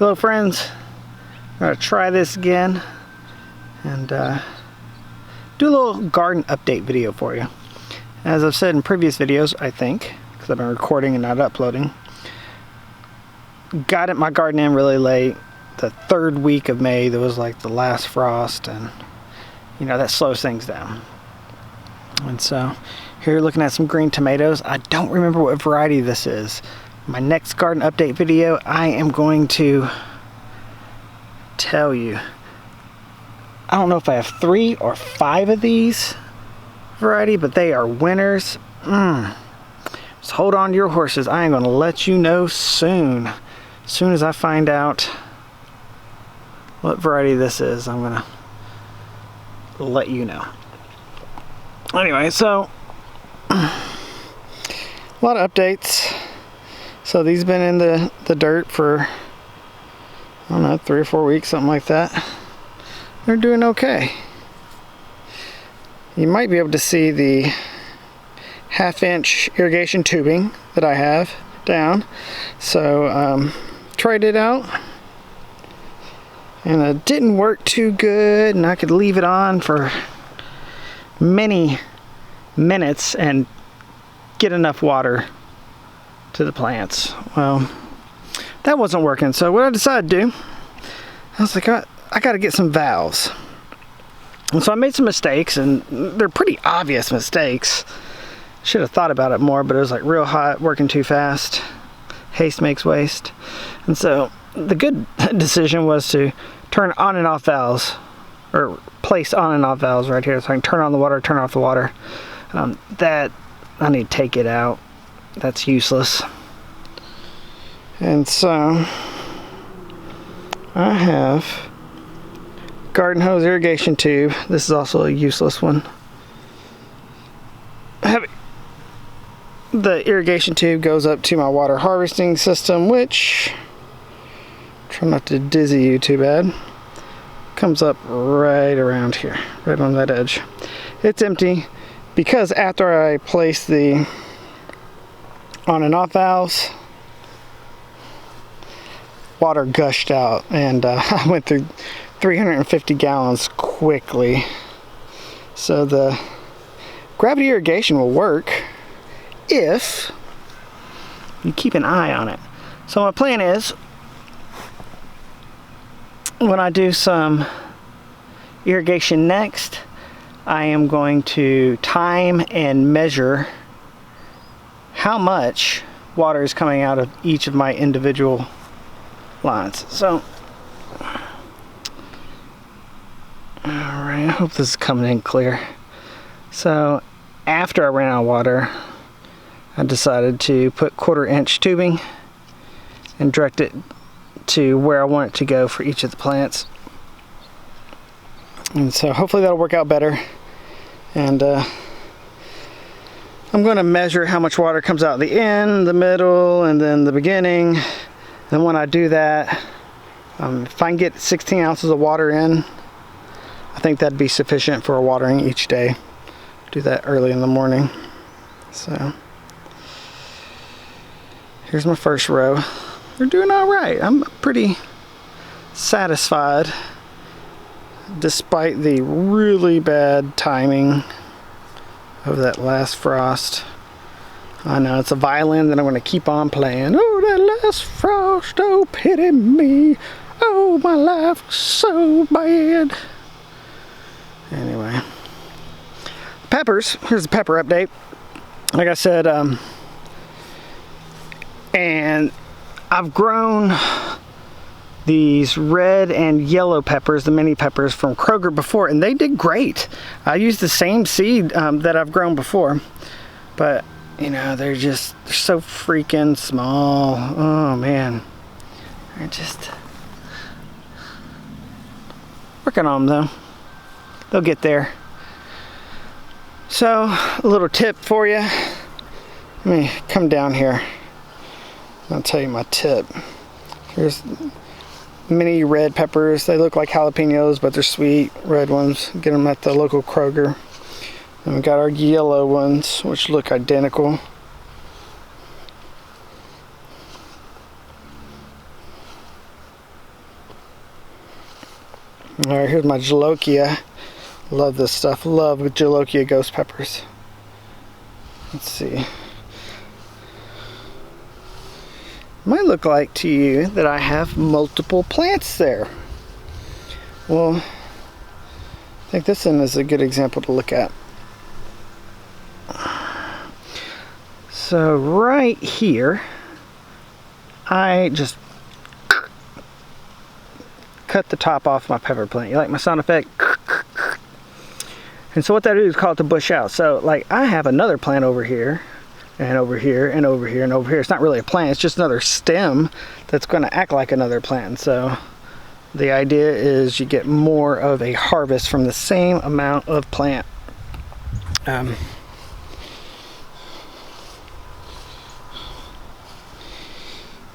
Hello friends, I'm going to try this again and do a little garden update video for you. As I've said in previous videos, I think, because I've been recording and not uploading, got my garden in really late. The third week of May, there was like the last frost, and you know, that slows things down. And so here looking at some green tomatoes. I don't remember what variety this is. My next garden update video, I am going to tell you. I don't know if I have 3 or 5 of these variety, but they are winners. Just hold on to your horses. I am going to let you know soon. As soon as I find out what variety this is, I'm going to let you know. Anyway, so a lot of updates. So these have been in the dirt for, I don't know, 3 or 4 weeks, something like that. They're doing okay. You might be able to see the 1/2-inch irrigation tubing that I have down. So tried it out, and it didn't work too good, and I could leave it on for many minutes and get enough water to the plants. Well, that wasn't working. So what I decided to do, I was like, I got to get some valves. And so I made some mistakes, and they're pretty obvious mistakes. Should have thought about it more, but it was like real hot, working too fast. Haste makes waste. And so the good decision was to turn on and off valves, or place on and off valves right here, so I can turn on the water, turn off the water. That I need to take it out. That's useless. And so I have garden hose irrigation tube. This is also a useless one. The irrigation tube goes up to my water harvesting system, which, try not to dizzy you too bad, comes up right around here, right on that edge. It's empty because after I place the on and off valves, water gushed out, and I went through 350 gallons quickly. So the gravity irrigation will work if you keep an eye on it. So my plan is, when I do some irrigation next, I am going to time and measure how much water is coming out of each of my individual lines. So, alright, I hope this is coming in clear. So, after I ran out of water, I decided to put 1/4-inch tubing and direct it to where I want it to go for each of the plants. And so hopefully that'll work out better. And I'm going to measure how much water comes out the end, the middle, and then the beginning. And when I do that, if I can get 16 ounces of water in, I think that'd be sufficient for watering each day. Do that early in the morning. So here's my first row. They're doing all right. I'm pretty satisfied despite the really bad timing of that last frost. I know, it's a violin that I'm going to keep on playing. Oh, that last frost, oh pity me, oh my life was so bad. Anyway, peppers, here's the pepper update. Like I said, and I've grown these red and yellow peppers, the mini peppers from Kroger before, and they did great. I used the same seed that I've grown before, but you know, they're so freaking small. Oh man, they're just working on them though. They'll get there. So a little tip for you. Let me come down here. I'll tell you my tip. Here's mini red peppers. They look like jalapenos, but they're sweet. Red ones, get them at the local Kroger. And we got our yellow ones, which look identical. All right, here's my jolokia. Love this stuff. Love jolokia ghost peppers. Let's see. Might look like to you that I have multiple plants there. Well, I think this one is a good example to look at. So right here, I just cut the top off my pepper plant. You like my sound effect? And so what that is called to bush out. So like I have another plant over here, and over here, and over here, and over here. It's not really a plant, it's just another stem that's going to act like another plant. So the idea is you get more of a harvest from the same amount of plant.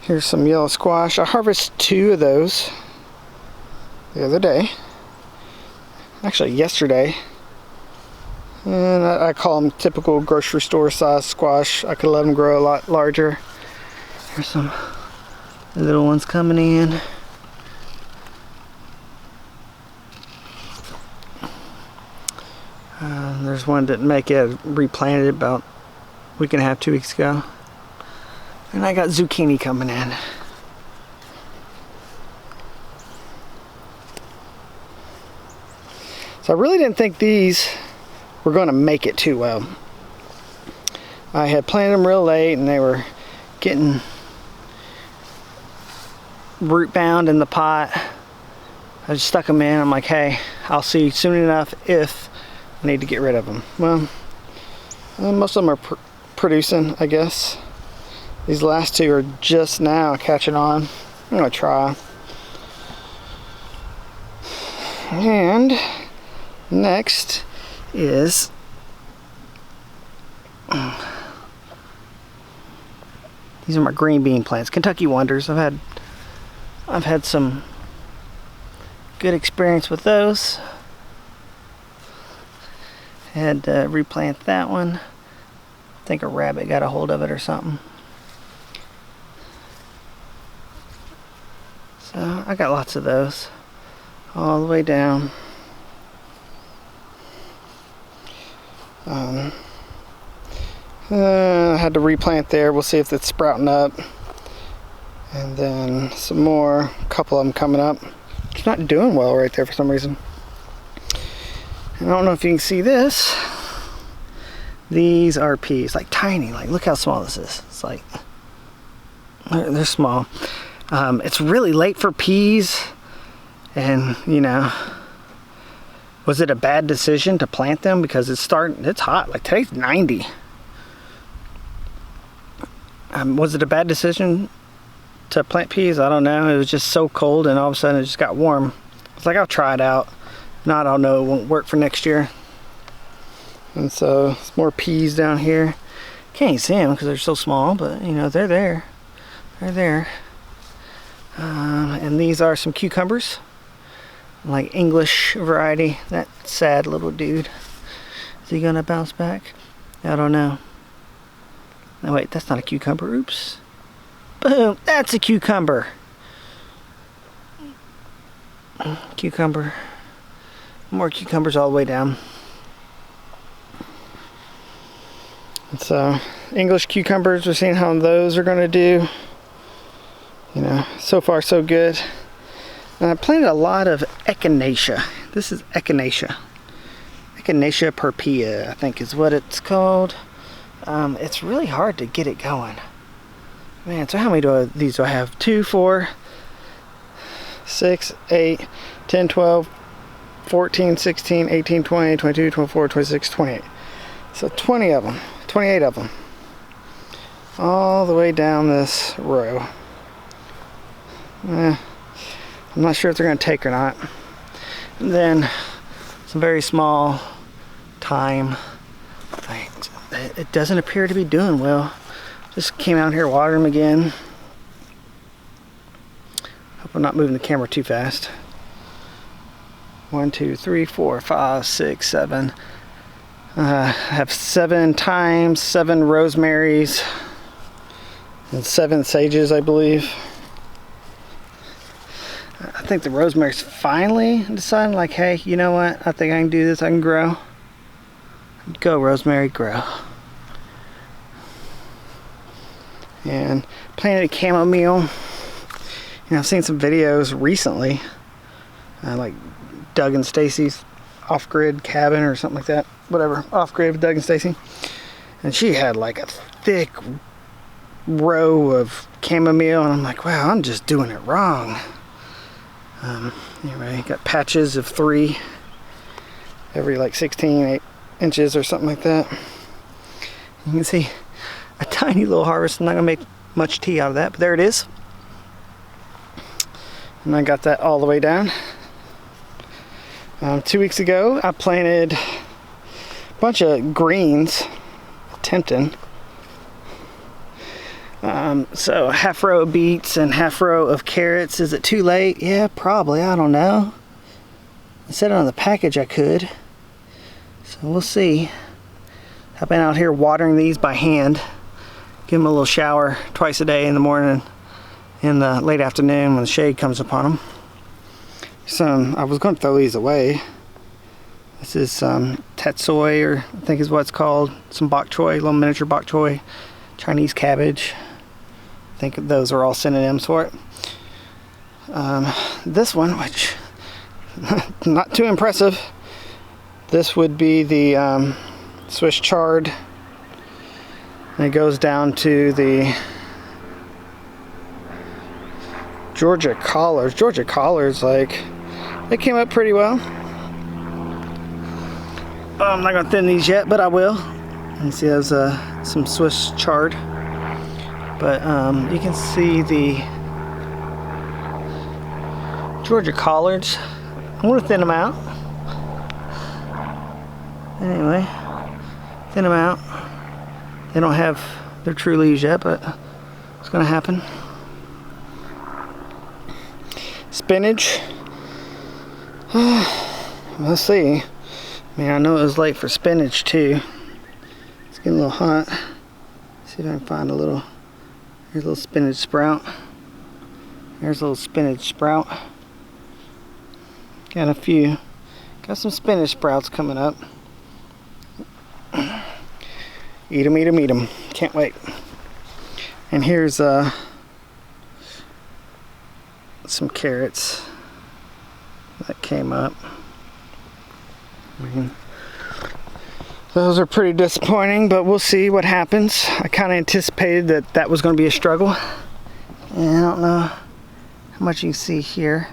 Here's some yellow squash. I harvested 2 of those the other day. Actually, yesterday. And I call them typical grocery store size squash. I could let them grow a lot larger. Here's some little ones coming in. There's one that didn't make it. I replanted about a week and a half, 2 weeks ago. And I got zucchini coming in. So I really didn't think these were going to make it too well. I had planted them real late and they were getting root bound in the pot. I just stuck them in. I'm like, hey, I'll see soon enough if I need to get rid of them. Well, most of them are producing, I guess. These last 2 are just now catching on. I'm gonna try. And next is these are my green bean plants, Kentucky Wonders. I've had some good experience with those. Had to replant that one. I think a rabbit got a hold of it or something. So I got lots of those all the way down. I had to replant there. We'll see if it's sprouting up. And then some more, a couple of them coming up. It's not doing well right there for some reason. And I don't know if you can see this. These are peas, like tiny. Like look how small this is. It's like they're small. It's really late for peas, and you know, was it a bad decision to plant them because it's hot, like today's 90. Was it a bad decision to plant peas? I don't know. It was just so cold and all of a sudden it just got warm. It's like, I'll try it out. If not, I'll know it won't work for next year. And so it's more peas down here. Can't see them because they're so small, but you know, they're there. They're there. And these are some cucumbers, like English variety. That sad little dude. Is he gonna bounce back? I don't know. No, wait, that's not a cucumber. Oops. Boom, that's a cucumber. Cucumber. More cucumbers all the way down. And so, English cucumbers, we're seeing how those are gonna do. You know, so far so good. And I planted a lot of echinacea. This is echinacea. Echinacea purpurea, I think is what it's called. It's really hard to get it going. Man, so how many of these do I have? 2, 4, 6, 8, 10, 12, 14, 16, 18, 20, 22, 24, 26, 28. So 20 of them, 28 of them. All the way down this row. I'm not sure if they're going to take or not. And then some very small thyme. It doesn't appear to be doing well. Just came out here, watered them again. Hope I'm not moving the camera too fast. 1, 2, 3, 4, 5, 6, 7. I have 7 thymes, 7 rosemaries, and 7 sages, I believe. I I think the rosemary's finally deciding, like, hey, you know what? I think I can do this. I can grow. Go, rosemary, grow. And planted chamomile. You know, I've seen some videos recently, like Doug and Stacy's off-grid cabin or something like that. Whatever, off-grid with Doug and Stacy. And she had like a thick row of chamomile, and I'm like, wow, I'm just doing it wrong. Anyway, got patches of 3 every like 16 inches or something like that. You can see a tiny little harvest. I'm not gonna make much tea out of that, but there it is. And I got that all the way down. 2 weeks ago, I planted a bunch of greens, tempting. So half row of beets and half row of carrots. Is it too late? Yeah, probably. I don't know. I said on the package I could. So we'll see. I've been out here watering these by hand. Give them a little shower twice a day, in the morning, in the late afternoon when the shade comes upon them. I was going to throw these away. This is some tatsoi, or I think is what it's called. Some bok choy, little miniature bok choy, Chinese cabbage. I think those are all synonyms for it. This one, which not too impressive. This would be the Swiss chard. And it goes down to the Georgia collards. Georgia collards, like, they came up pretty well. I'm not gonna thin these yet, but I will. You see there's some Swiss chard. But you can see the Georgia collards. I'm gonna thin them out. Anyway, thin them out. They don't have their true leaves yet, but it's gonna happen. Spinach. Let's see. I mean, I know it was late for spinach too. It's getting a little hot. See if I can find a little. Here's a little spinach sprout. Here's a little spinach sprout. Got a few. Got some spinach sprouts coming up. Eat 'em, eat 'em, eat 'em. Can't wait. And here's some carrots that came up. Those are pretty disappointing, but we'll see what happens. I kind of anticipated that was going to be a struggle. And I don't know how much you can see here,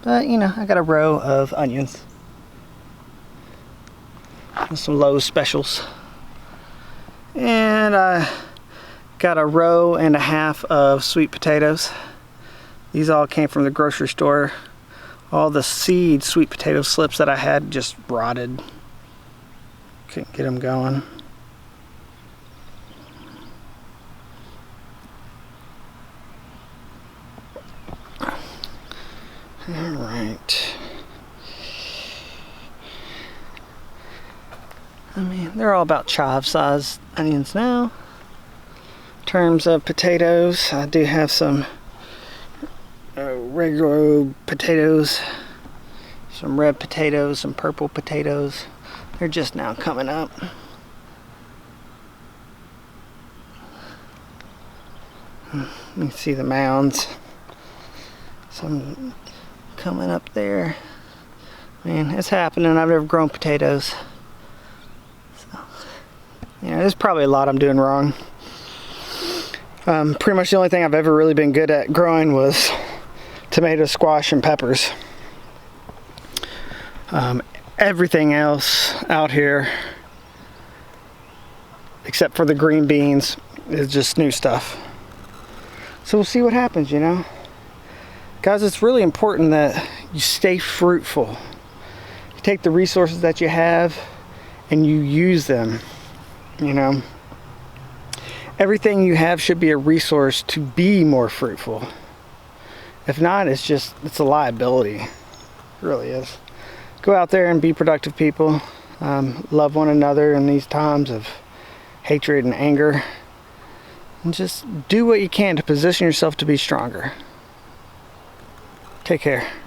but you know, I got a row of onions and some Lowe's specials. And I got a row and a half of sweet potatoes. These all came from the grocery store. All the seed sweet potato slips that I had just rotted. Couldn't get them going. All right. I mean, they're all about chive-sized onions now. In terms of potatoes, I do have some regular potatoes, some red potatoes, some purple potatoes. They're just now coming up. You can see the mounds. Some coming up there. Man, it's happening. I've never grown potatoes. So, yeah, there's probably a lot I'm doing wrong. Pretty much the only thing I've ever really been good at growing was tomato, squash, and peppers. Everything else out here, except for the green beans, is just new stuff. So we'll see what happens, you know. Guys, it's really important that you stay fruitful. You take the resources that you have and you use them, you know. Everything you have should be a resource to be more fruitful. If not, it's a liability. It really is. Go out there and be productive people. Love one another in these times of hatred and anger. And just do what you can to position yourself to be stronger. Take care.